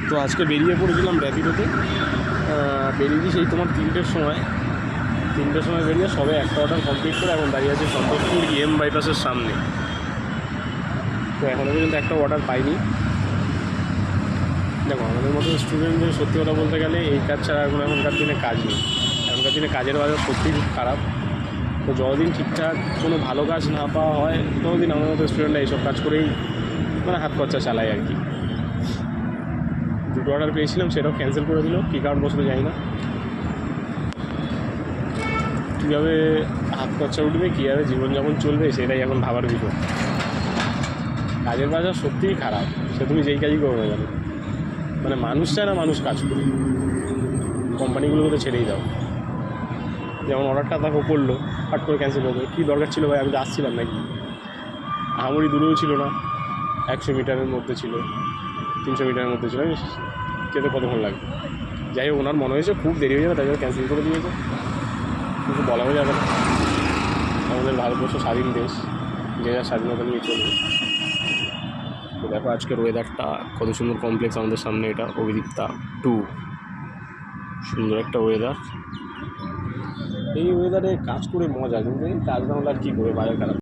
তো আজকে বেরিয়ে পড়েছিলাম র্যাপিডোতে, বেরিয়েছি সেই তোমার 3টের সময় বেরিয়ে সবে একটা অর্ডার কমপ্লিট করে এখন দাঁড়িয়ে আছে সন্তোষপুর EM বাইপাসের সামনে। তো এখনও পর্যন্ত একটা অর্ডার পাইনি। দেখো আমাদের মতো স্টুডেন্টদের সত্যি কথা বলতে গেলে এই কাজ ছাড়া এখনকার দিনে কাজ নেই। এখনকার দিনে কাজের বাজার সত্যিই খুব খারাপ। তো যতদিন ঠিকঠাক কোনো ভালো কাজ না পাওয়া হয় ততদিন আমার মতো স্টুডেন্টরা এইসব কাজ করেই মানে হাত খরচা চালায় আর কি। 2টো অর্ডার পেয়েছিলাম, সেটাও ক্যান্সেল করে দিল, কী কারণ বসতে যাই না। কীভাবে হাত খরচা উঠবে, কীভাবে জীবনযাপন চলবে সেটাই এখন ভাবার বিষয়। কাজের বাজার সত্যিই খারাপ, সে তুমি যেই কাজই করবে জানো। মানে মানুষ চায় না মানুষ কাজ করে, কোম্পানিগুলোকে তো ছেড়েই দাও। যেমন অর্ডারটা দেখো করলো, হট করে ক্যান্সেল হবে, কী দরকার ছিল ভাই, আমি তো আসছিলাম নাকি। আহামরি দূরেও ছিল না, 100 মিটারের মধ্যে ছিল, 300 মিটারের মধ্যে ছিল, যেতে কতক্ষণ লাগবে। যাই হোক, ওনার মনে হয়েছে খুব দেরি হয়ে যাবে, তাই জন্য ক্যান্সেল করে দিয়েছে। কিছু বলাও যাবে না, আমাদের ভারতবর্ষ স্বাধীন দেশ, যে যার স্বাধীনতা নিয়ে চলবে। তো দেখো আজকের ওয়েদারটা কত সুন্দর, কমপ্লেক্স আমাদের সামনে, এটা অভিদীপ্তা 2, সুন্দর একটা ওয়েদার। এই ওয়েদারে কাজ করে মজা, কিন্তু এই কাজ না হলে আর কী করে, বাজার খারাপ।